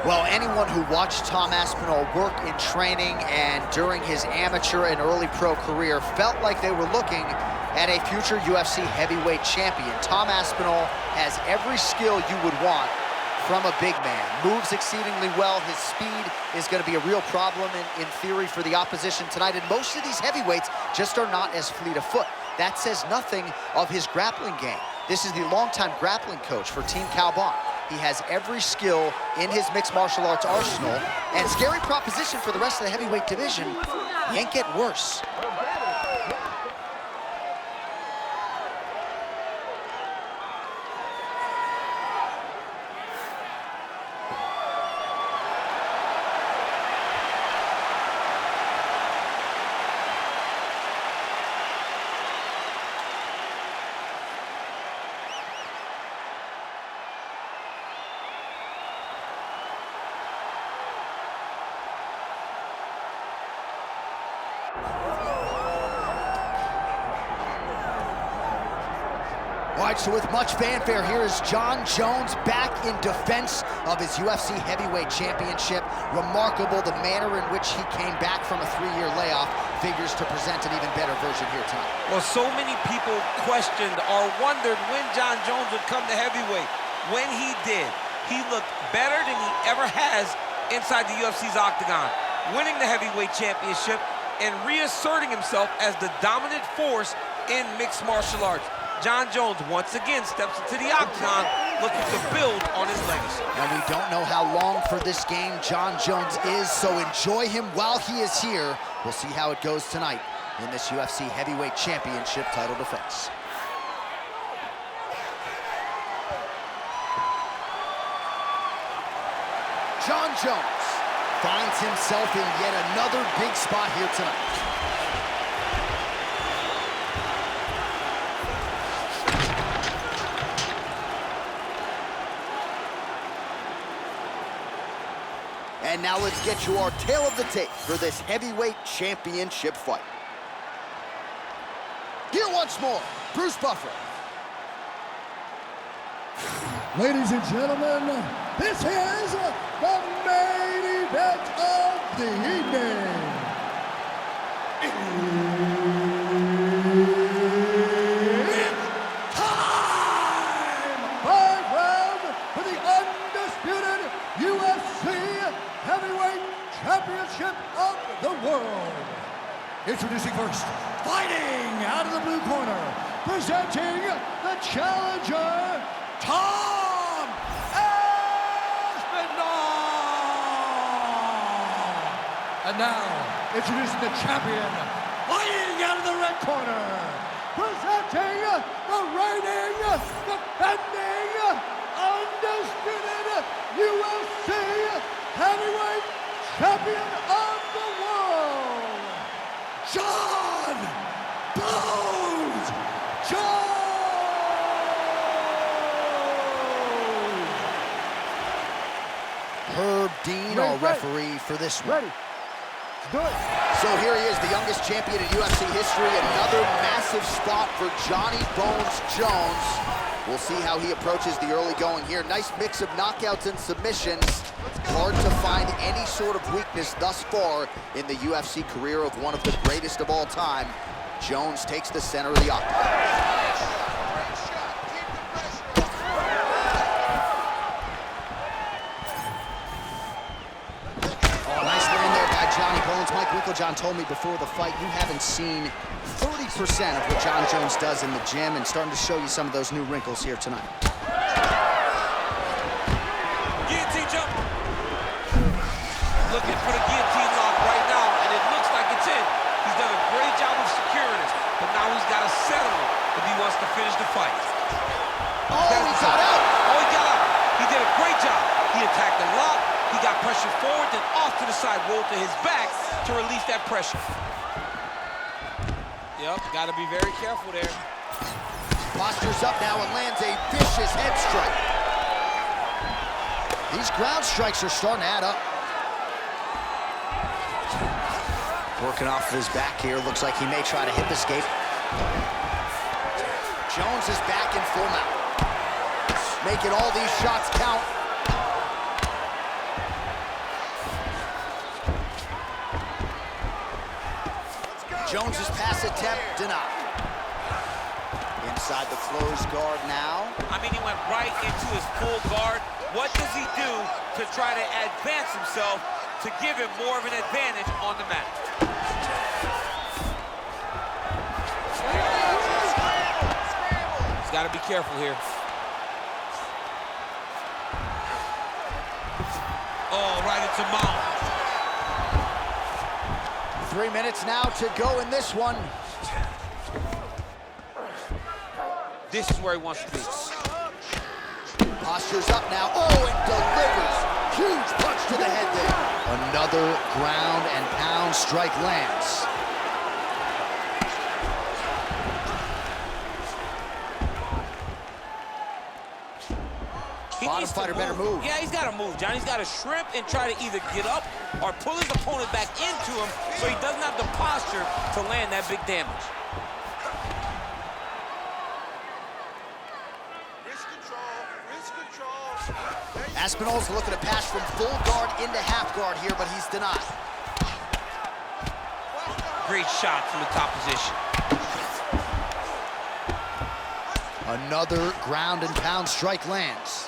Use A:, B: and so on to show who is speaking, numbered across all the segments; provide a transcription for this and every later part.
A: Well, anyone who watched Tom Aspinall work in training and during his amateur and early pro career felt like they were looking at a future UFC heavyweight champion. Tom Aspinall has every skill you would want from a big man. Moves exceedingly well. His speed is going to be a real problem in theory for the opposition tonight. And most of these heavyweights just are not as fleet of foot. That says nothing of his grappling game. This is the longtime grappling coach for Team Calbon. He has every skill in his mixed martial arts arsenal, and scary proposition for the rest of the heavyweight division. He ain't getting worse. All right, so with much fanfare, here is Jon Jones back in defense of his UFC heavyweight championship. Remarkable the manner in which he came back from a 3-year layoff. Figures to present an even better version here tonight.
B: Well, so many people questioned or wondered when Jon Jones would come to heavyweight. When he did, he looked better than he ever has inside the UFC's octagon, winning the heavyweight championship and reasserting himself as the dominant force in mixed martial arts. Jon Jones once again steps into the octagon looking to build on his legacy.
A: And we don't know how long for this game Jon Jones is, so enjoy him while he is here. We'll see how it goes tonight in this UFC heavyweight championship title defense. Jon Jones finds himself in yet another big spot here tonight. And now let's get you our tale of the tape for this heavyweight championship fight. Here once more, Bruce Buffer.
C: Ladies and gentlemen, this is the main event of the evening. It's time! 5 rounds for the undisputed UFC Heavyweight Championship of the world. Introducing first, fighting out of the blue corner, presenting the challenger, Tom Aspinall. And now, introducing the champion, fighting out of the red corner, presenting the reigning, defending, undisputed UFC Heavyweight Champion of the world, Jon Bones Jones!
A: Herb Dean, our referee for this one.
C: Ready. Let's do it.
A: So here he is, the youngest champion in UFC history. Another massive spot for Johnny Bones Jones. We'll see how he approaches the early going here. Nice mix of knockouts and submissions. Hard to find any sort of weakness thus far in the UFC career of one of the greatest of all time. Jones takes the center of the octagon. Mike Winklejohn told me before the fight, you haven't seen 30% of what Jon Jones does in the gym, and starting to show you some of those new wrinkles here tonight.
B: Guillotine jump. Looking for the guillotine lock right now, and it looks like it's in. He's done a great job of securing it, but now he's got to settle it if he wants to finish the fight.
A: Oh, he got out!
B: Oh, he got out. He did a great job. He attacked the lock. He got pressure forward, then off to the side, rolled to his back to release that pressure. Yep, got to be very careful there.
A: Postures up now and lands a vicious head strike. These ground strikes are starting to add up. Working off of his back here. Looks like he may try to hip escape. Jones is back in full mount. Making all these shots count. Jones's pass attempt denied. Inside the closed guard now.
B: I mean, he went right into his full guard. What does he do to try to advance himself to give him more of an advantage on the mat? He's got to be careful here. Oh, right into mount.
A: 3 minutes now to go in this one.
B: This is where he wants to be.
A: Postures up now. Oh, and delivers. Huge punch to the head there. Another ground and pound strike lands. Bottom fighter better move.
B: Yeah, he's got to move, John. He's got to shrimp and try to either get up or pull his opponent back into him so he doesn't have the posture to land that big damage.
A: Aspinall's looking to pass from full guard into half guard here, but he's denied.
B: Great shot from the top position.
A: Another ground and pound strike lands.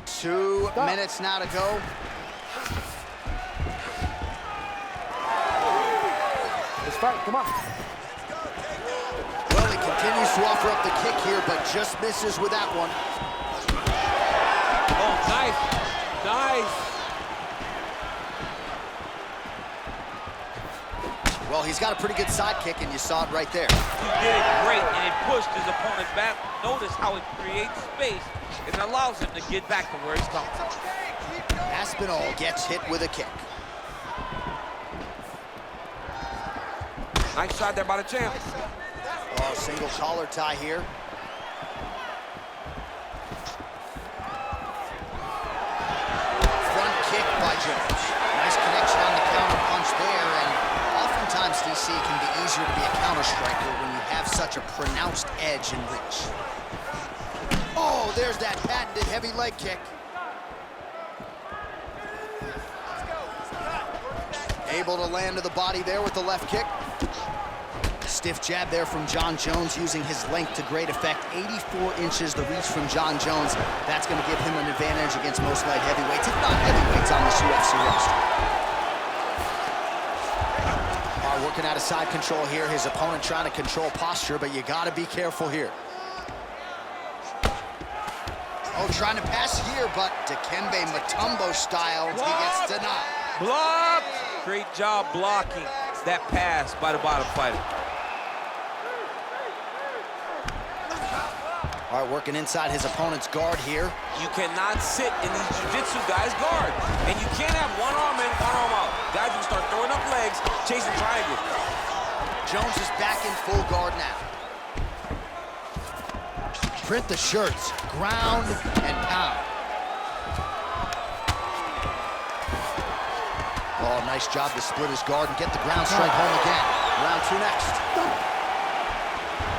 A: Two minutes now to go.
D: Let's fight, come on.
A: Well, he continues to offer up the kick here, but just misses with that one.
B: Oh, nice. Nice.
A: Well, he's got a pretty good side kick, and you saw it right there.
B: He did it great, and it pushed his opponent back. Notice how it creates space and allows him to get back to where he's coming from.
A: Aspinall gets hit with a kick.
B: Nice shot there by the champ.
A: Oh, single collar tie here. Front kick by Jones. Nice connection on the counter punch there, and oftentimes, DC, it can be easier to be a counter striker when you have such a pronounced edge and reach. Oh, there's that patented heavy leg kick. Able to land to the body there with the left kick. Stiff jab there from Jon Jones, using his length to great effect. 84 inches the reach from Jon Jones. That's going to give him an advantage against most light heavyweights, if not heavyweights, on this UFC roster. Working out of side control here. His opponent trying to control posture, but you got to be careful here. Oh, trying to pass here, but Dikembe Mutombo style, he gets denied.
B: Blocked. Great job blocking that pass by the bottom fighter.
A: All right, working inside his opponent's guard here.
B: You cannot sit in these jiu-jitsu guys' guard. And you can't have one arm in, one arm out. Guys will start throwing up legs, chasing triangles.
A: Jones is back in full guard now. Print the shirts, ground and pound. Oh, nice job to split his guard and get the ground strike home again. Round two next.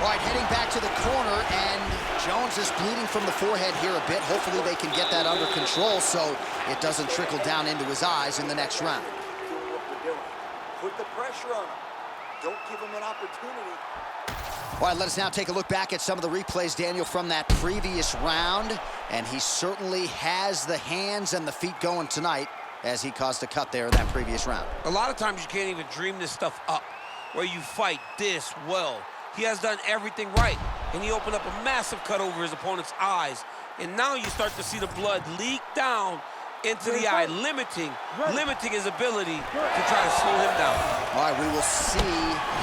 A: All right, heading back to the corner, and Jones is bleeding from the forehead here a bit. Hopefully they can get that under control so it doesn't trickle down into his eyes in the next round.
D: Put the pressure on him. Don't give him an opportunity.
A: All right, let us now take a look back at some of the replays, Daniel, from that previous round. And he certainly has the hands and the feet going tonight, as he caused a cut there in that previous round.
B: A lot of times you can't even dream this stuff up, where you fight this well. He has done everything right, and he opened up a massive cut over his opponent's eyes. And now you start to see the blood leak down into the eye, limiting his ability to try to slow him down.
A: All right, we will see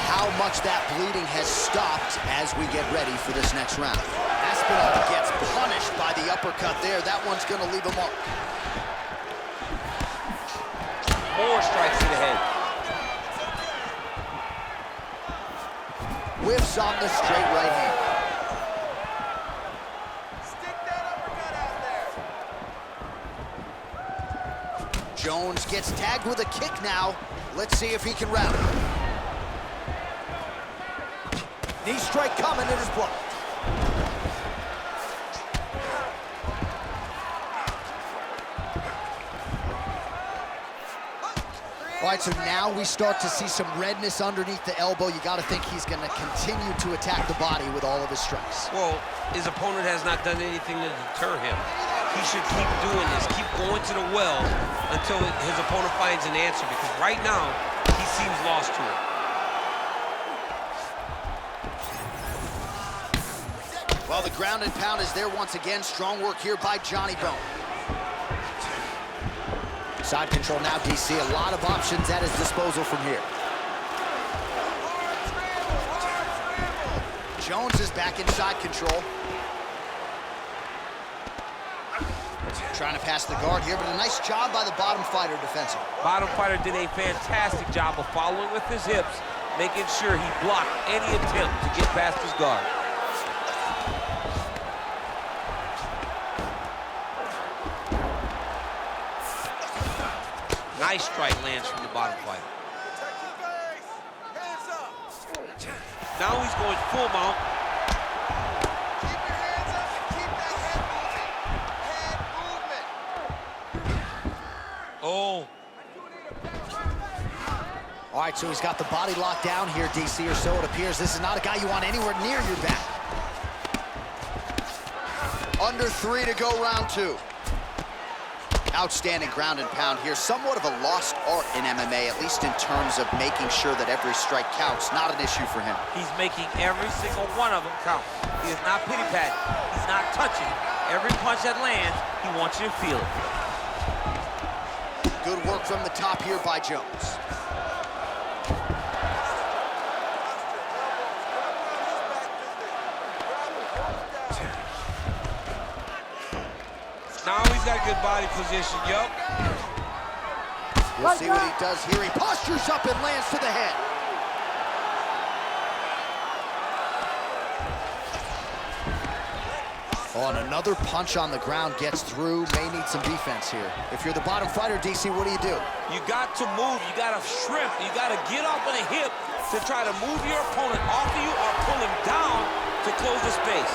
A: how much that bleeding has stopped as we get ready for this next round. Aspinall gets punished by the uppercut there. That one's going to leave a mark.
B: More strikes to the head.
A: Whiffs on the straight right hand.
D: Stick that uppercut out there.
A: Jones gets tagged with a kick now. Let's see if he can rally. Knee strike coming, it is blocked. All right, so now we start to see some redness underneath the elbow. You got to think he's going to continue to attack the body with all of his strikes.
B: Well, his opponent has not done anything to deter him. He should keep doing this, keep going to the well until his opponent finds an answer, because right now, he seems lost to it.
A: Well, the ground and pound is there once again. Strong work here by Johnny Bone. Side control now, DC. A lot of options at his disposal from here. Jones is back in side control. Trying to pass the guard here, but a nice job by the bottom fighter defensively.
B: Bottom fighter did a fantastic job of following with his hips, making sure he blocked any attempt to get past his guard. Nice strike lands from the bottom fighter. Now he's going full mount.
E: Keep your hands up and keep that head moving. Head movement.
B: Oh.
A: All right, so he's got the body locked down here, DC, or so it appears. This is not a guy you want anywhere near your back. Under 3 to go, round 2. Outstanding ground and pound here. Somewhat of a lost art in MMA, at least in terms of making sure that every strike counts. Not an issue for him.
B: He's making every single one of them count. He is not pity-patting. He's not touching. Every punch that lands, he wants you to feel it.
A: Good work from the top here by Jones.
B: Now he's got a good body position, yup.
A: We'll see what he does here. He postures up and lands to the head. Oh, and another punch on the ground gets through. May need some defense here. If you're the bottom fighter, DC, what do?
B: You got to move. You got to shrimp. You got to get off of the hip to try to move your opponent off of you or pull him down to close the space.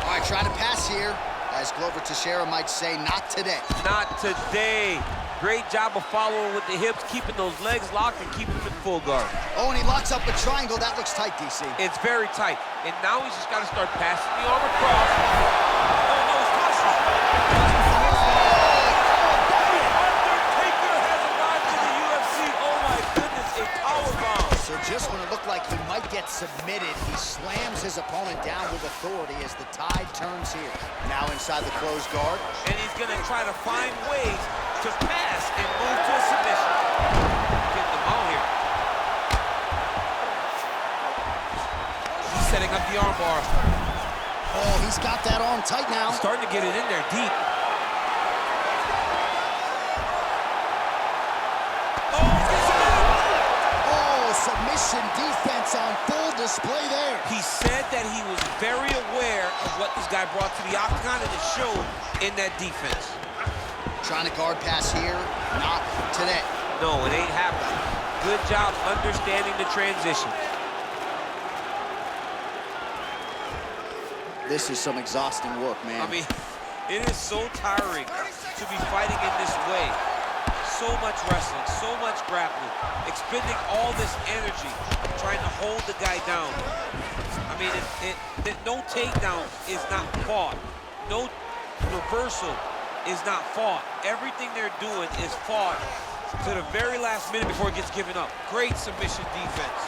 A: All right, trying to pass here. As Glover Teixeira might say, not today.
B: Not today. Great job of following with the hips, keeping those legs locked and keeping them in full guard.
A: Oh, and he locks up a triangle. That looks tight, DC.
B: It's very tight. And now he's just got to start passing the arm across. Oh, no, he's tossing. Undertaker has arrived to the UFC. Oh, my goodness, a powerbomb.
A: So just when it looked like he might get submitted, he slams his opponent down with authority as the tide turns here. Now inside the closed guard.
B: And he's going to try to find ways to pass and move to a submission. Get them out here. He's setting up the arm bar.
A: Oh, he's got that arm tight now.
B: Starting to get it in there deep.
A: Submission defense on full display there.
B: He said that he was very aware of what this guy brought to the octagon, and it showed in that defense.
A: Trying to guard pass here, not today.
B: No, it ain't happening. Good job understanding the transition.
A: This is some exhausting work, man.
B: I mean, it is so tiring to be fighting in this way. So much wrestling, so much grappling, expending all this energy trying to hold the guy down. I mean, no takedown is not fought. No reversal is not fought. Everything they're doing is fought to the very last minute before it gets given up. Great submission defense.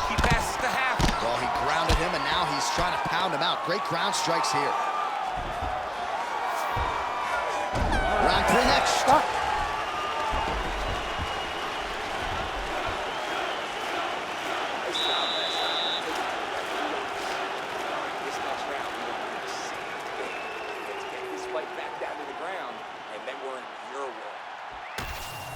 B: He passes to half.
A: Well, he grounded him, and now he's trying to pound him out. Great ground strikes here. Round 3 next.
E: Stop.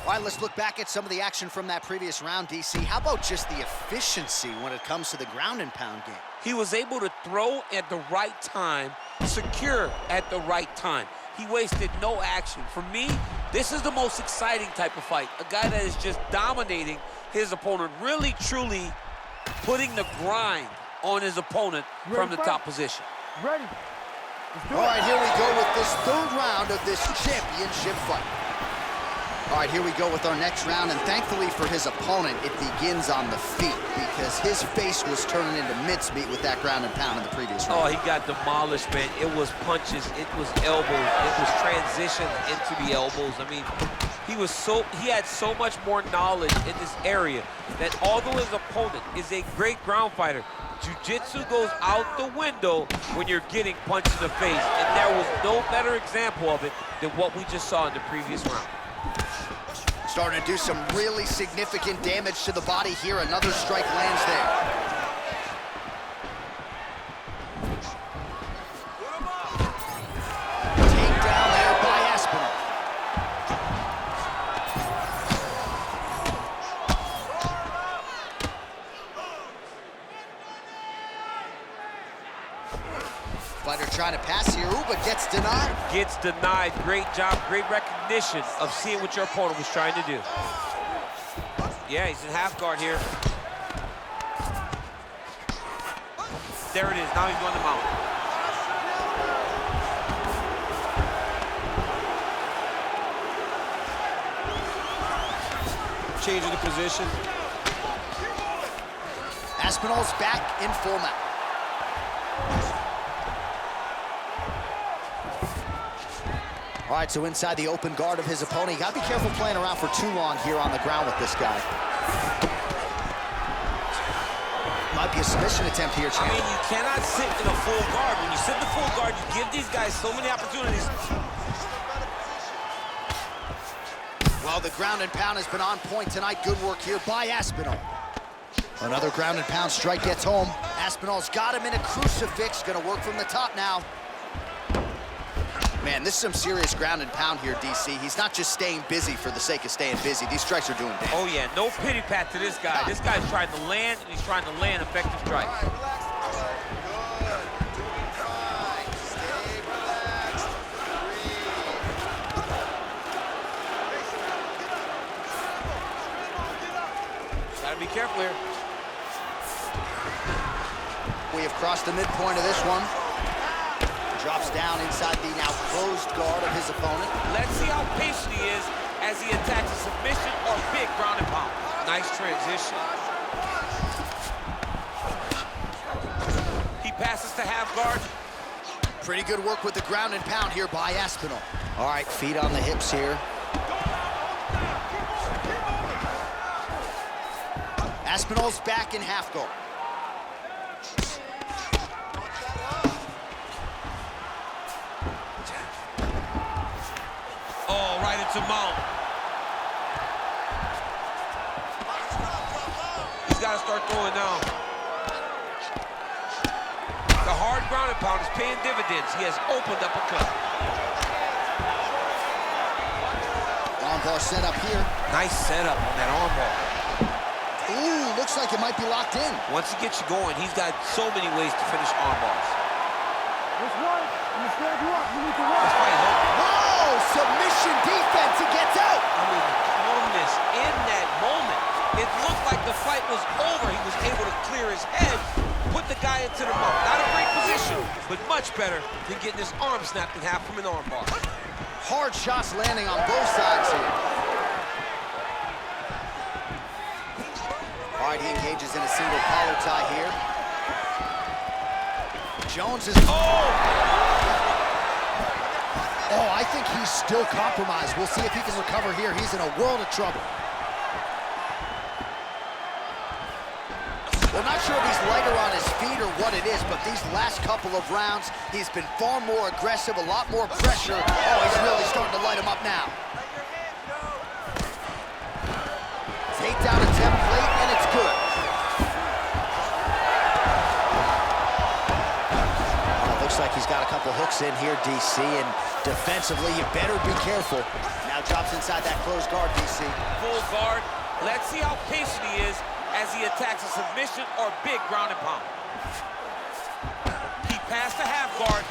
A: All right, let's look back at some of the action from that previous round, DC. How about just the efficiency when it comes to the ground and pound game?
B: He was able to throw at the right time, secure at the right time. He wasted no action. For me, this is the most exciting type of fight. A guy that is just dominating his opponent, really, truly putting the grind on his opponent from the top position.
E: Ready.
A: All right, here we go with this third round of this championship fight. All right, here we go with our next round, and thankfully for his opponent, it begins on the feet because his face was turning into mincemeat with that ground and pound in the previous round.
B: Oh, he got demolished, man. It was punches, it was elbows, it was transition into the elbows. I mean, he had so much more knowledge in this area that although his opponent is a great ground fighter, jiu-jitsu goes out the window when you're getting punched in the face, and there was no better example of it than what we just saw in the previous round.
A: Starting to do some really significant damage to the body here. Another strike lands there. Takedown there by Aspinall. Fighter trying to pass here, ooh, but gets denied.
B: Gets denied. Great job, great recognition of seeing what your opponent was trying to do. Yeah, he's in half guard here. There it is, now he's going to mount. Changing the position.
A: Aspinall's back in full mount. All right, so inside the open guard of his opponent. You gotta be careful playing around for too long here on the ground with this guy. Might be a submission attempt here, champ.
B: I mean, you cannot sit in a full guard. When you sit in the full guard, you give these guys so many opportunities.
A: Well, the ground and pound has been on point tonight. Good work here by Aspinall. Another ground and pound strike gets home. Aspinall's got him in a crucifix. Gonna work from the top now. Man, this is some serious ground and pound here, DC. He's not just staying busy for the sake of staying busy. These strikes are doing damage.
B: Oh, yeah, no pity pat to this guy. This guy's trying to land, and he's trying to land effective strikes. Gotta be careful here.
A: We have crossed the midpoint of this one. Drops down inside the now closed guard of his opponent.
B: Let's see how patient he is as he attacks a submission or big ground and pound. Nice transition. He passes to half guard.
A: Pretty good work with the ground and pound here by Aspinall. All right, feet on the hips here. Aspinall's back in half guard.
B: Oh, right into mount. He's got to start throwing down. The hard ground and pound is paying dividends. He has opened up a cut.
A: Armbar set up here.
B: Nice setup on that armbar.
A: Ooh, looks like it might be locked in.
B: Once he gets you going, he's got so many ways to finish armbars.
C: Let's work. You stand you up. You need to work.
B: This fight helped.
A: Whoa, submission defense. He gets out.
B: I mean, the calmness in that moment. It looked like the fight was over. He was able to clear his head, put the guy into the mount. Not a great position, but much better than getting his arm snapped in half from an armbar.
A: Hard shots landing on both sides here. All right, he engages in a single collar tie here. Jones is... Oh, I think he's still compromised. We'll see if he can recover here. He's in a world of trouble. Well, not sure if he's lighter on his feet or what it is, but these last couple of rounds, he's been far more aggressive, a lot more pressure. Oh, he's really starting to light him up now. Takedown attempt late, and it's good. Looks like he's got a couple hooks in here, DC, and defensively, you better be careful. Now drops inside that closed guard, DC.
B: Full guard. Let's see how patient he is as he attacks a submission or big ground and pound. He passed the half guard.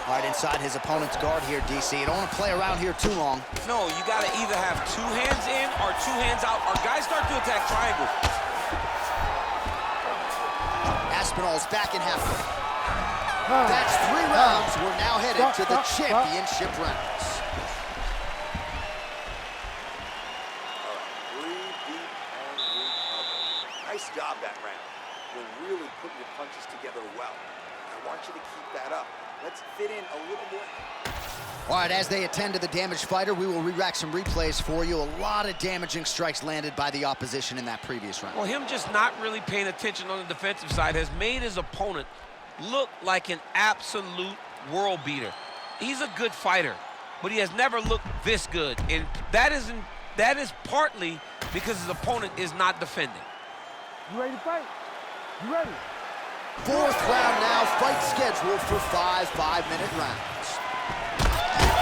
A: All right, inside his opponent's guard here, DC. You don't want to play around here too long.
B: No, you got to either have 2 hands in or 2 hands out, or guys start to attack triangle.
A: Aspinall's back in half guard. That's 3 rounds. We're now headed to the championship rounds.
D: All right, breathe deep and recover. Nice job that round. You're really putting your punches together well. I want you to keep that up. Let's fit in a little more.
A: All right, as they attend to the damaged fighter, we will re-rack some replays for you. A lot of damaging strikes landed by the opposition in that previous round.
B: Well, him just not really paying attention on the defensive side has made his opponent look like an absolute world beater. He's a good fighter, but he has never looked this good, and that is partly because his opponent is not defending.
F: You ready to fight? You ready?
A: 4th round now, fight scheduled for 5 5-minute rounds.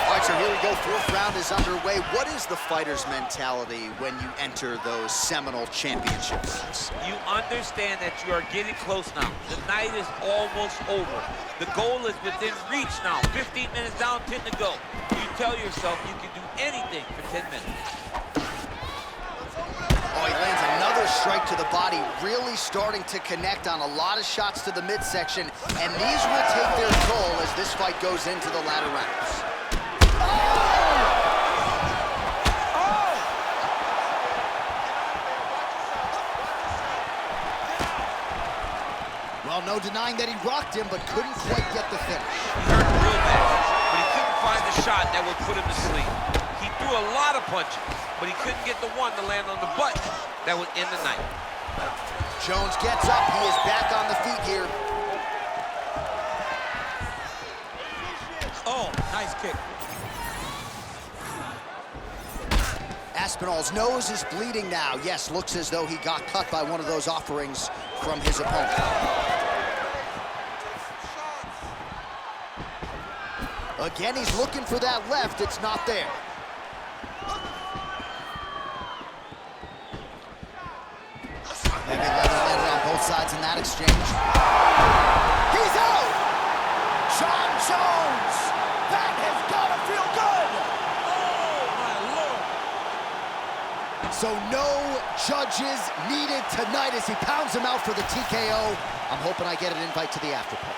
A: All right, so here we go. 4th round is underway. What is the fighter's mentality when you enter those seminal championships?
B: You understand that you are getting close now. The night is almost over. The goal is within reach now. 15 minutes down, 10 to go. You tell yourself you can do anything for 10 minutes.
A: Oh, he lands another strike to the body, really starting to connect on a lot of shots to the midsection, and these will take their toll as this fight goes into the latter rounds. Well, no denying that he rocked him, but couldn't quite get the finish.
B: He hurt real bad, but he couldn't find the shot that would put him to sleep. He threw a lot of punches, but he couldn't get the one to land on the butt that would end the night.
A: Jones gets up. He is back on the feet here.
B: Oh, nice kick.
A: Aspinall's nose is bleeding now. Yes, looks as though he got cut by one of those offerings from his opponent. Again, he's looking for that left. It's not there. Heavy leather landed on both sides in that exchange. He's out! Jon Jones! That has got to feel good!
B: Oh, my Lord!
A: So no judges needed tonight as he pounds him out for the TKO. I'm hoping I get an invite to the after party.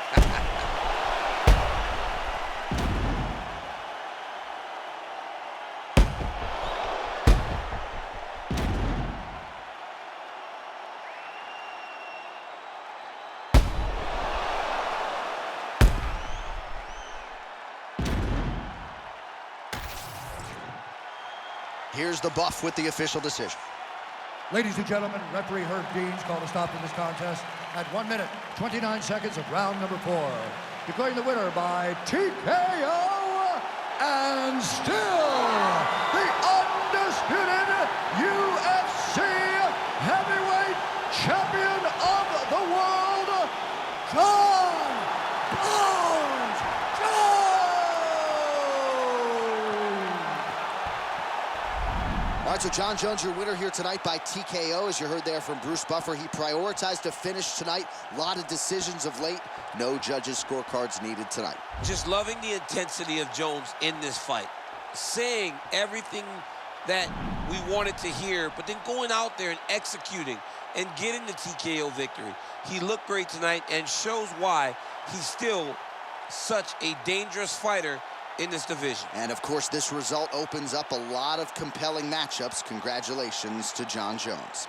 A: Here's the buff with the official decision.
C: Ladies and gentlemen, referee Herb Deans called a stop to this contest at 1 minute, 29 seconds of round number 4. Declaring the winner by TKO, and still the undisputed UFC heavyweight champion of the world, Jon Jones!
A: All right, so Jon Jones, your winner here tonight by TKO. As you heard there from Bruce Buffer, he prioritized to finish tonight. A lot of decisions of late. No judges' scorecards needed tonight.
B: Just loving the intensity of Jones in this fight. Saying everything that we wanted to hear, but then going out there and executing and getting the TKO victory. He looked great tonight and shows why he's still such a dangerous fighter in this division.
A: And of course, this result opens up a lot of compelling matchups. Congratulations to Jon Jones.